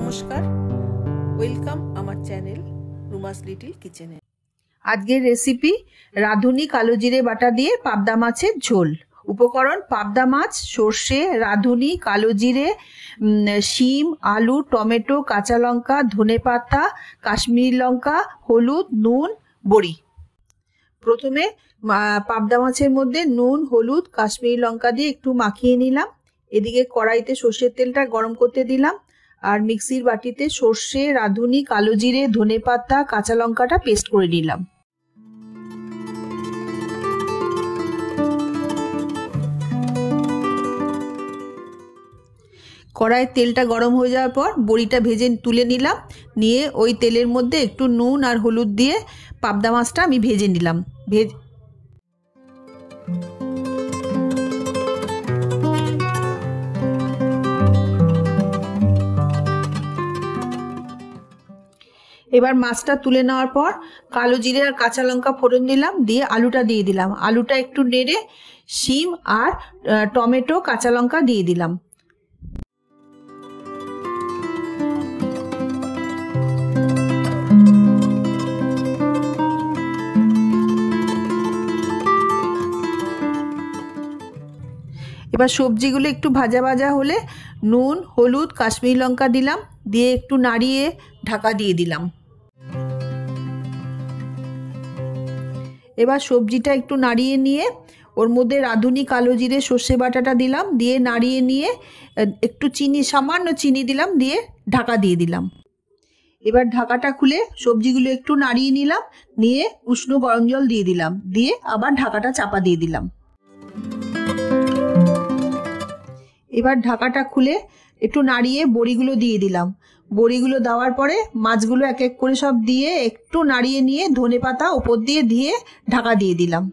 নমস্কার, ওয়েলকাম আমার channel রুমাস little কিচেনে। আজকের রেসিপি রাঁধুনি কালো জিরে বাটা দিয়ে পাবদা মাছের ঝোল। উপকরণ: পাবদা মাছ, সর্ষে, রাঁধুনি, কালো জিরে, শিম, আলু, টমেটো, কাঁচা লঙ্কা, ধনেপাতা, কাশ্মীরি লঙ্কা, হলুদ, নুন, বড়ি। প্রথমে পাবদা মাছের মধ্যে নুন, হলুদ, কাশ্মীরি লঙ্কা দিয়ে একটু মাখিয়ে নিলাম। এদিকে কড়াইতে সর্ষের তেলটা গরম করতে দিলাম, আর মিক্সির বাটিতে সর্ষে, রাঁধুনি, কালো জিরে, ধনেপাতা, কাঁচা লঙ্কাটা পেস্ট করে নিলাম। কড়াইয়ের তেলটা গরম হয়ে যাওয়ার পর বড়িটা ভেজে তুলে নিলাম। নিয়ে ওই তেলের মধ্যে একটু নুন আর হলুদ দিয়ে পাবদা মাছটা আমি ভেজে নিলাম। এবার মাছটা তুলে নেওয়ার পর কালো জিরে আর কাঁচা লঙ্কা ফোড়ন দিলাম, দিয়ে আলুটা দিয়ে দিলাম। আলুটা একটু নেড়ে শিম আর টমেটো, কাঁচা লঙ্কা দিয়ে দিলাম। এবার সবজিগুলো একটু ভাজা ভাজা হলে নুন, হলুদ, কাশ্মীরি লঙ্কা দিলাম, দিয়ে একটু নাড়িয়ে ঢাকা দিয়ে দিলাম। এবার সবজিটা একটু নাড়িয়ে নিয়ে ওর মধ্যে রাঁধুনি, কালো জিরে, সর্ষে বাটাটা দিলাম, দিয়ে নাড়িয়ে নিয়ে একটু সামান্য চিনি দিলাম, দিয়ে ঢাকা দিয়ে দিলাম। এবার ঢাকাটা খুলে সবজিগুলো একটু নাড়িয়ে নিলাম, নিয়ে উষ্ণ গরম জল দিয়ে দিলাম, দিয়ে আবার ঢাকাটা চাপা দিয়ে দিলাম। এবার ঢাকাটা খুলে একটু নাড়িয়ে বড়িগুলো দিয়ে দিলাম। বড়িগুলো দেওয়ার পরে মাছগুলো এক এক করে সব দিয়ে একটু নাড়িয়ে নিয়ে ধনেপাতা ওপর দিয়ে ঢাকা দিয়ে দিলাম।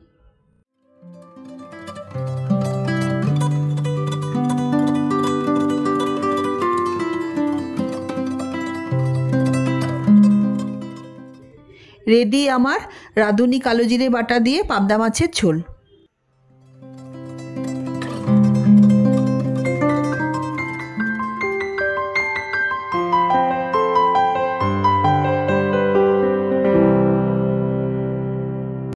রেডি আমার রাঁধুনি কালো জিরে বাটা দিয়ে পাবদা মাছের ঝোল।